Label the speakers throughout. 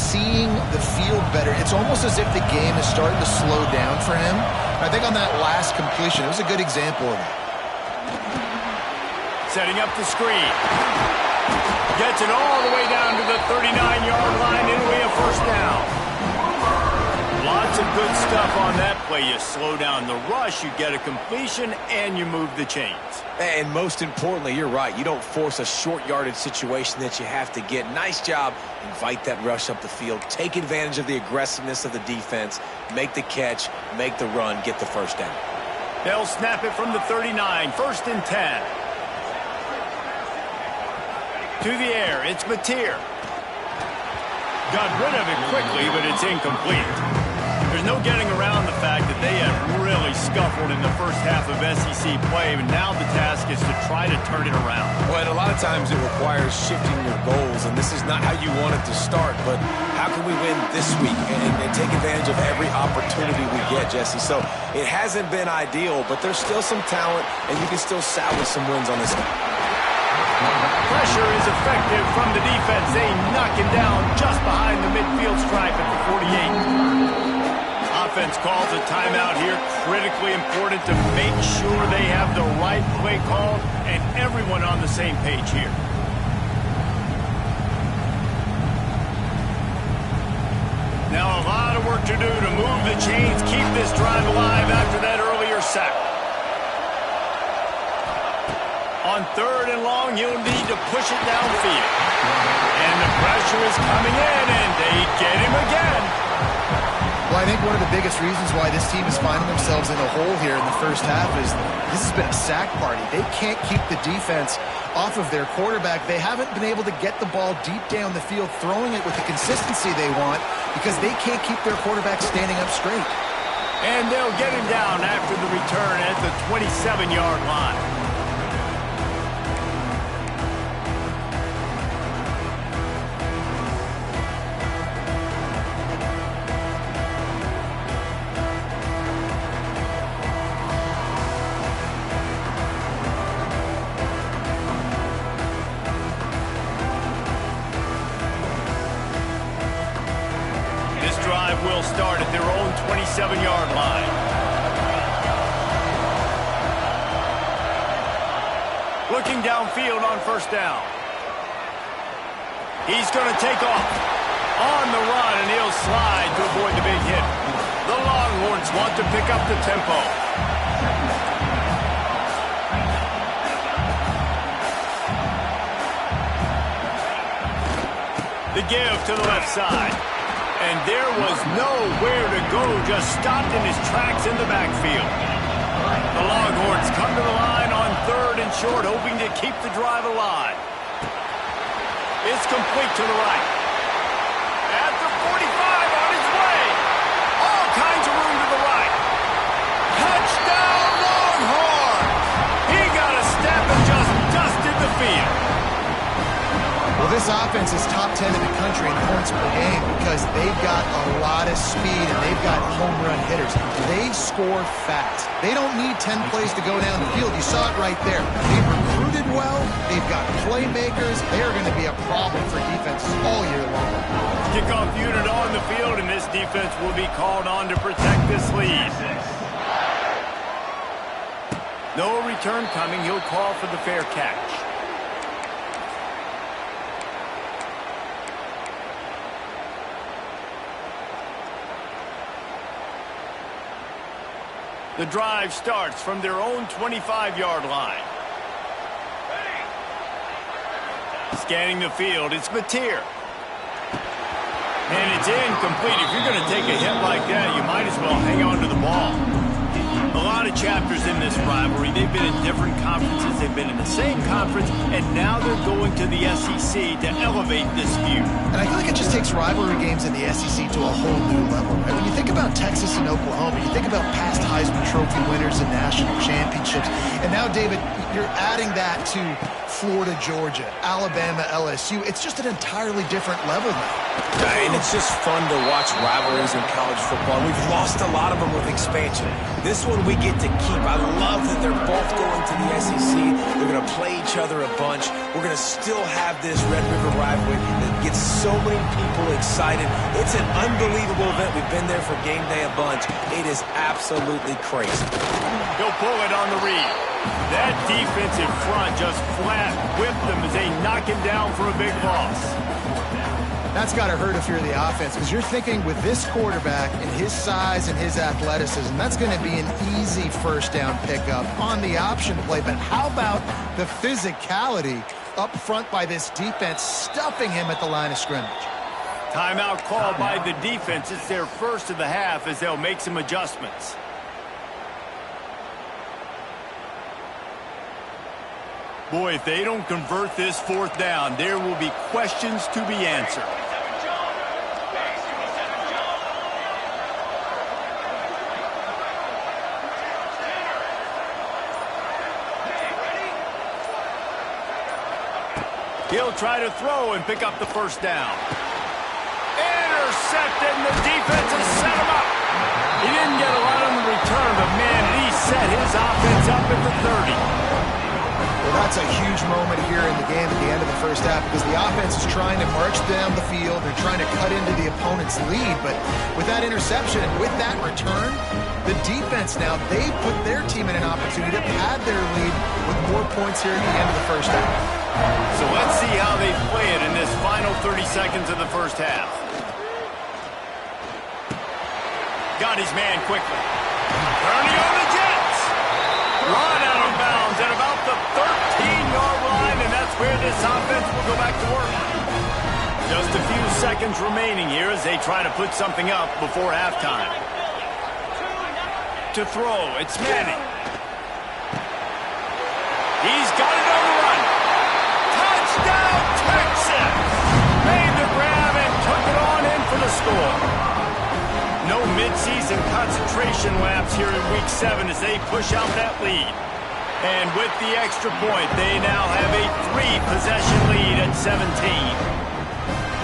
Speaker 1: seeing the field better. It's almost as if the game is starting to slow down for him. I think on that last completion, it was a good example of it.
Speaker 2: Setting up the screen. Gets it all the way down to the 39-yard line. It'll be a first down. Lots of good stuff on that play. You slow down the rush, you get a completion, and you move the chains.
Speaker 3: And most importantly, you're right. You don't force a short yardage situation that you have to get. Nice job. Invite that rush up the field. Take advantage of the aggressiveness of the defense. Make the catch. Make the run. Get the first down.
Speaker 2: They'll snap it from the 39. First and 10. To the air. It's Mateer. Got rid of it quickly, but it's incomplete. There's no getting around the fact that they had really scuffled in the first half of SEC play, and now the task is to try to turn it around.
Speaker 3: Well, and a lot of times it requires shifting your goals, and this is not how you want it to start, but how can we win this week and take advantage of every opportunity we get, Jesse? So it hasn't been ideal, but there's still some talent, and you can still salvage some wins on this game.
Speaker 2: Pressure is effective from the defense. They knock him down just behind the midfield stripe at the 48. Offense calls a timeout here. Critically important to make sure they have the right play called and everyone on the same page here. Now a lot of work to do to move the chains, keep this drive alive after that earlier sack. On third and long, you'll need to push it downfield. And the pressure is coming in, and they get him again.
Speaker 1: Well, I think one of the biggest reasons why this team is finding themselves in a hole here in the first half is this has been a sack party. They can't keep the defense off of their quarterback. They haven't been able to get the ball deep down the field, throwing it with the consistency they want because they can't keep their quarterback standing up straight.
Speaker 2: And they'll get him down after the return at the 27-yard line. Will start at their own 27-yard line. Looking downfield on first down. He's going to take off on the run, and he'll slide to avoid the big hit. The Longhorns want to pick up the tempo. The give to the left side. And there was nowhere to go, just stopped in his tracks in the backfield. The Longhorns come to the line on third and short, hoping to keep the drive alive. It's complete to the right. At the 45, on his way. All kinds of room to the right. Touchdown, Longhorns! He got a step and just dusted the field.
Speaker 1: Well, this offense is top 10 in the country in points per game because they've got a lot of speed and they've got home run hitters. They score fast. They don't need 10 plays to go down the field. You saw it right there. They've recruited well. They've got playmakers. They are going to be a problem for defenses all year long.
Speaker 2: Kickoff unit on the field, and this defense will be called on to protect this lead. No return coming. He'll call for the fair catch. The drive starts from their own 25-yard line. Scanning the field, it's Mateer. And it's incomplete. If you're going to take a hit like that, you might as well hang on to the ball. A lot of chapters in this rivalry. They've been in different conferences. They've been in the same conference. And now they're going to the SEC to elevate this feud.
Speaker 1: And I feel like it just takes rivalry games in the SEC to a whole new level. Right? When you think about Texas and Oklahoma, you think about past Heisman Trophy winners and national championships. And now, David, you're adding that to Florida, Georgia, Alabama, LSU. It's just an entirely different level now.
Speaker 3: And it's just fun to watch rivalries in college football. We've lost a lot of them with expansion. This one we get to keep. I love that they're both going to the SEC. They're going to play each other a bunch. We're going to still have this Red River rivalry. gets so many people excited. It's an unbelievable event. We've been there for game day a bunch. It is absolutely crazy.
Speaker 2: He'll pull it on the read. That defensive front just flat whipped them as they knock him down for a big loss.
Speaker 1: That's got to hurt if you're the offense, because you're thinking with this quarterback and his size and his athleticism, that's going to be an easy first down pickup on the option play. But how about the physicality up front by this defense, stuffing him at the line of scrimmage?
Speaker 2: Timeout called by the defense. It's their first of the half as they'll make some adjustments. Boy, if they don't convert this fourth down, there will be questions to be answered. He'll try to throw and pick up the first down. Intercepted, and the defense has set him up. He didn't get a lot on the return, but man, he set his offense up at the 30.
Speaker 1: Well, that's a huge moment here in the game at the end of the first half, because the offense is trying to march down the field. They're trying to cut into the opponent's lead, but with that interception and with that return, the defense now, they put their team in an opportunity to pad their lead with more points here at the end of the first half.
Speaker 2: So let's see how they play it in this final 30 seconds of the first half. Got his man quickly. Turning on the Jets. Run out of bounds at about the 13-yard line, and that's where this offense will go back to work. Just a few seconds remaining here as they try to put something up before halftime. To throw, it's Manning. He's got it on the run. Touchdown, Texas! Made the grab and took it on in for the score. No midseason concentration laps here in Week 7 as they push out that lead. And with the extra point, they now have a 3-possession lead at 17.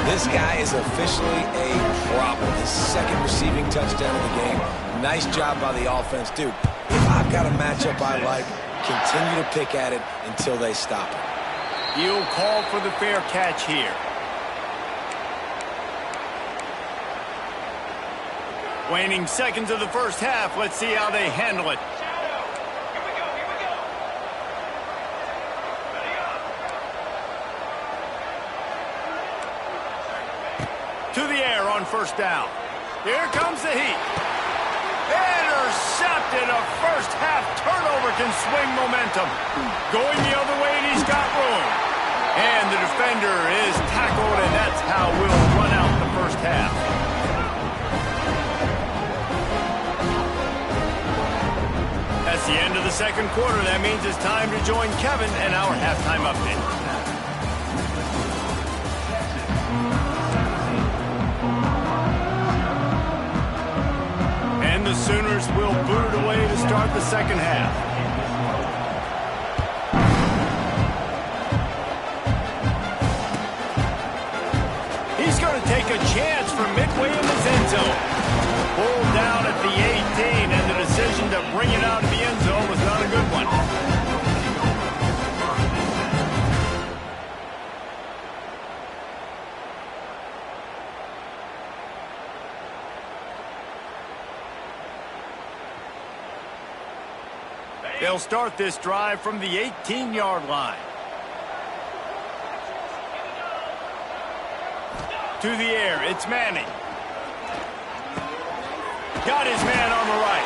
Speaker 3: This guy is officially a problem. His second receiving touchdown of the game. Nice job by the offense. Dude, if I've got a matchup I like, continue to pick at it until they stop it.
Speaker 2: He'll call for the fair catch here. Waning seconds of the first half. Let's see how they handle it. To the air on first down. Here comes the heat. Intercepted. A first half turnover can swing momentum. Going the other way, and he's got room. And the defender is tackled, and that's how we'll run out the first half. That's the end of the second quarter. That means it's time to join Kevin and our halftime update. And the Sooners will boot it away to start the second half. He's going to take a chance from midway in his end zone. Pulled down at the 18, and the decision to bring it out of the end zone was not a good one. They'll start this drive from the 18-yard line. To the air, it's Manning. Got his man on the right.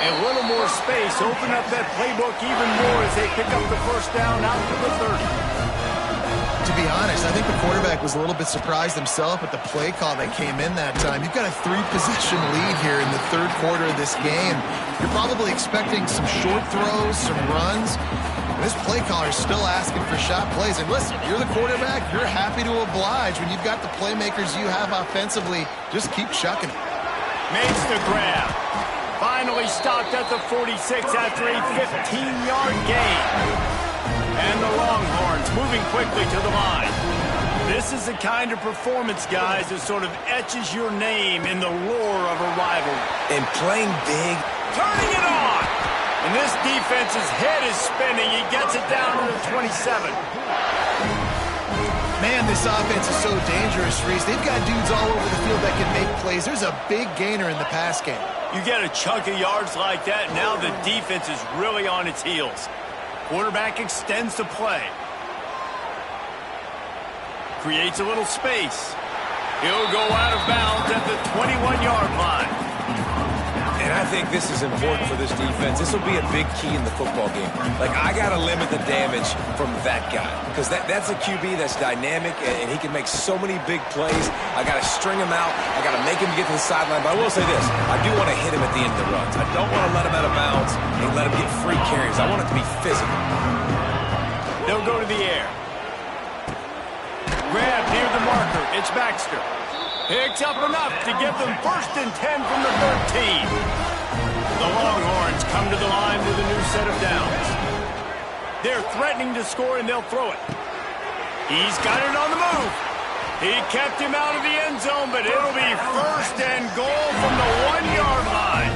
Speaker 2: And a little more space. Open up that playbook even more as they pick up the first down out to the 30.
Speaker 1: To be honest, I think the quarterback was a little bit surprised himself at the play call that came in that time. You've got a 3-possession lead here in the third quarter of this game. You're probably expecting some short throws, some runs. And this play caller is still asking for shot plays. And listen, you're the quarterback. You're happy to oblige. When you've got the playmakers you have offensively, just keep chucking it.
Speaker 2: Makes the grab. Finally stopped at the 46 after a 15-yard gain. And the Longhorns moving quickly to the line. This is the kind of performance, guys, that sort of etches your name in the lore of a rivalry.
Speaker 3: And playing big.
Speaker 2: Turning it on. And this defense's head is spinning. He gets it down to the 27.
Speaker 1: Man, this offense is so dangerous, Reese. They've got dudes all over the field that can make plays. There's a big gainer in the pass game.
Speaker 2: You get a chunk of yards like that, now the defense is really on its heels. Quarterback extends the play. Creates a little space. He'll go out of bounds at the 21-yard line.
Speaker 3: And I think this is important for this defense. This will be a big key in the football game. Like, I got to limit the damage from that guy because that's a QB that's dynamic, and he can make so many big plays. I got to string him out. I got to make him get to the sideline. But I will say this. I do want to hit him at the end of the runs. I don't want to let him out of bounds and let him get free carries. I want it to be physical.
Speaker 2: They'll go to the air. Grab near the marker. It's Baxter. Picks up enough to give them 1st and 10 from the 13. The Longhorns come to the line with a new set of downs. They're threatening to score, and they'll throw it. He's got it on the move. He kept him out of the end zone, but it'll be 1st and goal from the 1-yard line.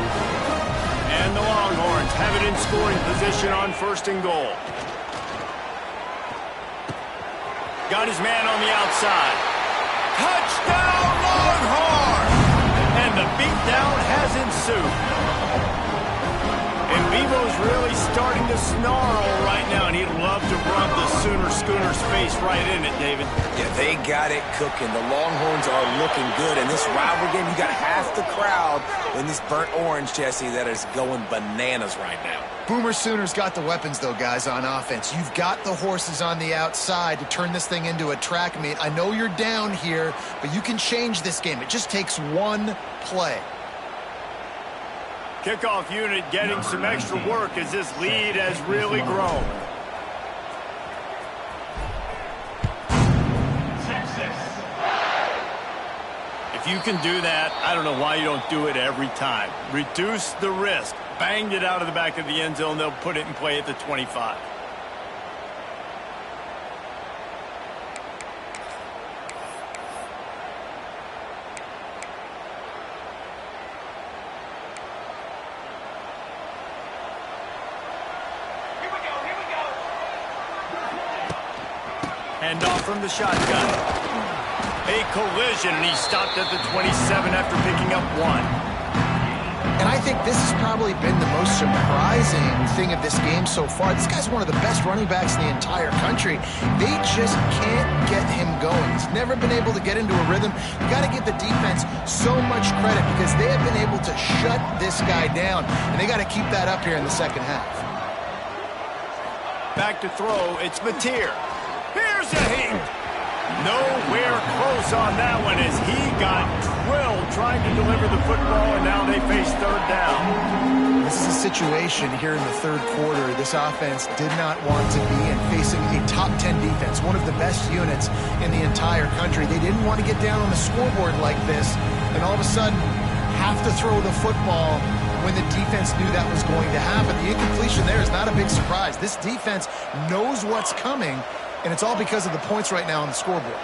Speaker 2: And the Longhorns have it in scoring position on 1st and goal. Got his man on the outside. Touchdown, Longhorns! And the beatdown has ensued. And Bevo's really starting to snarl right now, and he'd love to rub the Sooner Schooner's face right in it, David.
Speaker 3: Yeah, they got it cooking. The Longhorns are looking good. In this rivalry game, you got half the crowd in this burnt orange, Jesse, that is going bananas right now.
Speaker 1: Boomer Sooners got the weapons, though, guys, on offense. You've got the horses on the outside to turn this thing into a track meet. I know you're down here, but you can change this game. It just takes one play.
Speaker 2: Kickoff unit getting some extra work as this lead has really grown. If you can do that, I don't know why you don't do it every time. Reduce the risk. Banged it out of the back of the end zone. They'll put it in play at the 25. Hand off from the shotgun. A collision, and he stopped at the 27 after picking up 1.
Speaker 1: And I think this has probably been the most surprising thing of this game so far. This guy's one of the best running backs in the entire country. They just can't get him going. He's never been able to get into a rhythm. You got to give the defense so much credit because they have been able to shut this guy down, and they got to keep that up here in the second half.
Speaker 2: Back to throw, it's Mateer. Here's a hit. Nowhere close on that one as he got drilled trying to deliver the football, and now they face 3rd down.
Speaker 1: This is a situation here in the 3rd quarter. This offense did not want to be in facing a top 10 defense, one of the best units in the entire country. They didn't want to get down on the scoreboard like this and all of a sudden have to throw the football when the defense knew that was going to happen. The incompletion there is not a big surprise. This defense knows what's coming, and it's all because of the points right now on the scoreboard.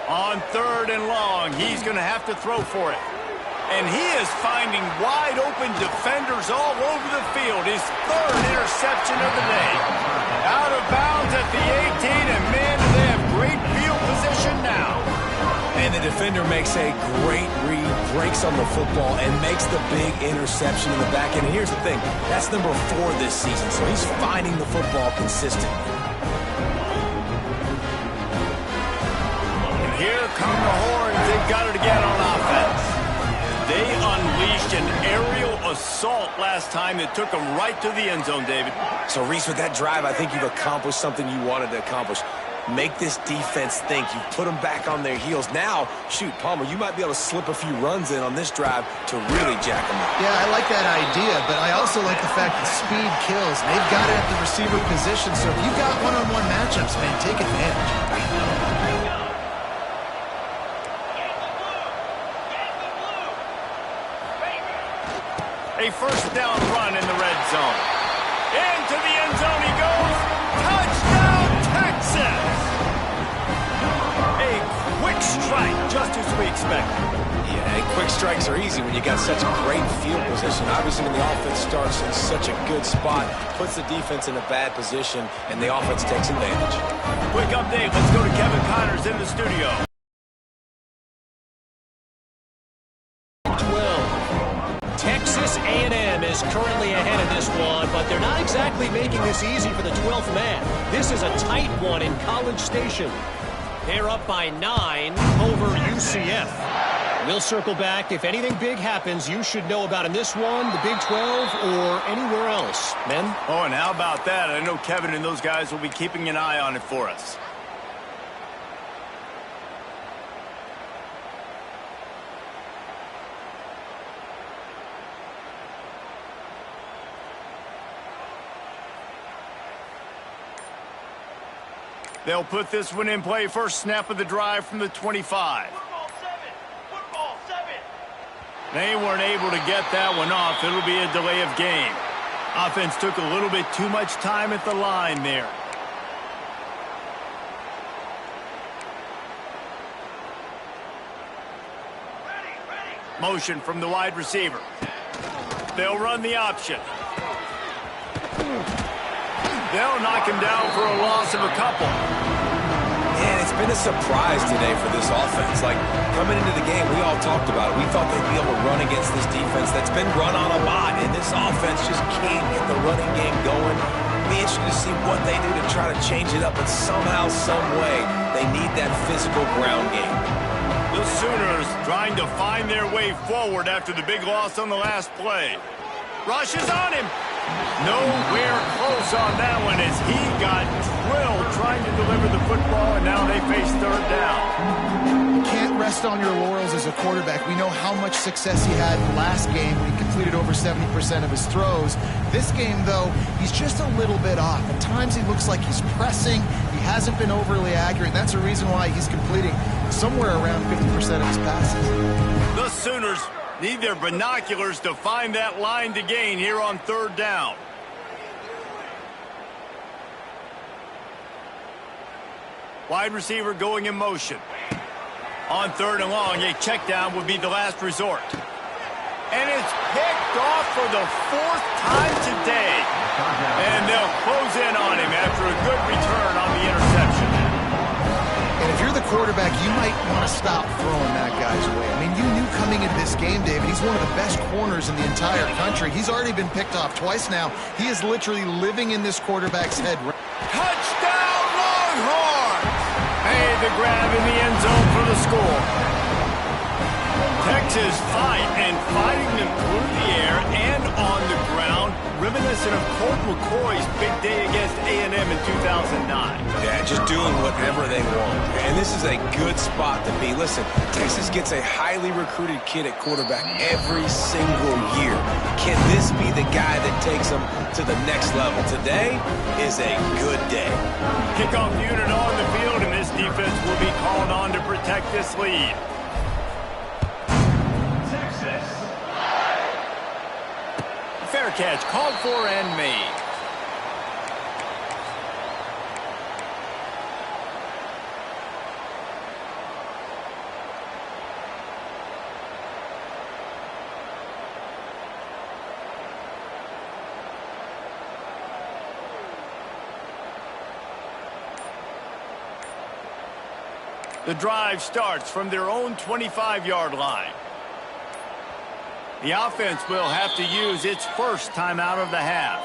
Speaker 2: On 3rd and long, he's going to have to throw for it. And he is finding wide-open defenders all over the field. His 3rd interception of the day. Out of bounds at the 18, and man, do they have great field position now.
Speaker 3: And the defender makes a great read, breaks on the football, and makes the big interception in the back end. And here's the thing, that's number 4 this season, so he's finding the football consistently.
Speaker 2: And here come the Horns. They've got it again on offense. They unleashed an aerial assault last time that took them right to the end zone, David.
Speaker 3: So, Reese, with that drive, I think you've accomplished something you wanted to accomplish. Make this defense think. You put them back on their heels. Now, shoot, Palmer, you might be able to slip a few runs in on this drive to really jack them up.
Speaker 1: Yeah, I like that idea, but I also like the fact that speed kills. They've got it at the receiver position, so if you've got one-on-one matchups, man, take advantage.
Speaker 2: A 1st down run in the red zone. Into the end zone he goes. Touchdown, Texas! A quick strike, just as we
Speaker 4: expect.
Speaker 3: Yeah, and quick strikes are easy when you got such great field position. Obviously, when the offense starts in such a good spot, puts the defense in a bad position, and the offense takes advantage.
Speaker 2: Quick update. Let's go to Kevin Connors in the studio.
Speaker 4: 12. Texas A&M is currently ahead of this one, but they're not exactly making this easy for the 12th man. This is a tight one in College Station. They're up by 9 over UCF. We'll circle back. If anything big happens, you should know about in this one, the Big 12, or anywhere else. Men?
Speaker 2: Oh, and how about that? I know Kevin and those guys will be keeping an eye on it for us. They'll put this one in play. First snap of the drive from the 25.
Speaker 5: Football 7.
Speaker 2: They weren't able to get that one off. It'll be a delay of game. Offense took a little bit too much time at the line there. Motion from the wide receiver. They'll run the option. They'll knock him down for a loss of a couple.
Speaker 3: And it's been a surprise today for this offense. Like, coming into the game, we all talked about it. We thought they'd be able to run against this defense that's been run on a lot, and this offense just can't get the running game going. Be interested to see what they do to try to change it up, but somehow, some way, they need that physical ground game.
Speaker 2: The Sooners trying to find their way forward after the big loss on the last play. Rushes on him. Nowhere close on that one as he got drilled trying to deliver the football, and now they face third down.
Speaker 1: You can't rest on your laurels as a quarterback. We know how much success he had in the last game when he completed over 70% of his throws. This game, though, he's just a little bit off. At times he looks like he's pressing. He hasn't been overly accurate, and that's a reason why he's completing somewhere around 50% of his passes.
Speaker 2: The Sooners need their binoculars to find that line to gain here on third down. Wide receiver going in motion. On third and long, a check down would be the last resort. And it's picked off for the 4th time today. And they'll close in on him after a good return on the interception.
Speaker 1: And if you're the quarterback, you might want to stop throwing that guy's way. I mean, you knew coming into this game, David, he's one of the best corners in the entire country. He's already been picked off twice now. He is literally living in this quarterback's head.
Speaker 2: Touchdown, Longhorns! Made the grab in the end zone for the score. Texas fighting them through the air and on the ground, reminiscent of Colt McCoy's big day against A&M in 2009.
Speaker 3: Yeah, just doing whatever they want. And this is a good spot to be. Listen, Texas gets a highly recruited kid at quarterback every single year. Can this be the guy that takes them to the next level? Today is a good day.
Speaker 2: Kickoff unit on the field, and this defense will be called on to protect this lead. Fair catch, called for and made. The drive starts from their own 25-yard line. The offense will have to use its first timeout of the half.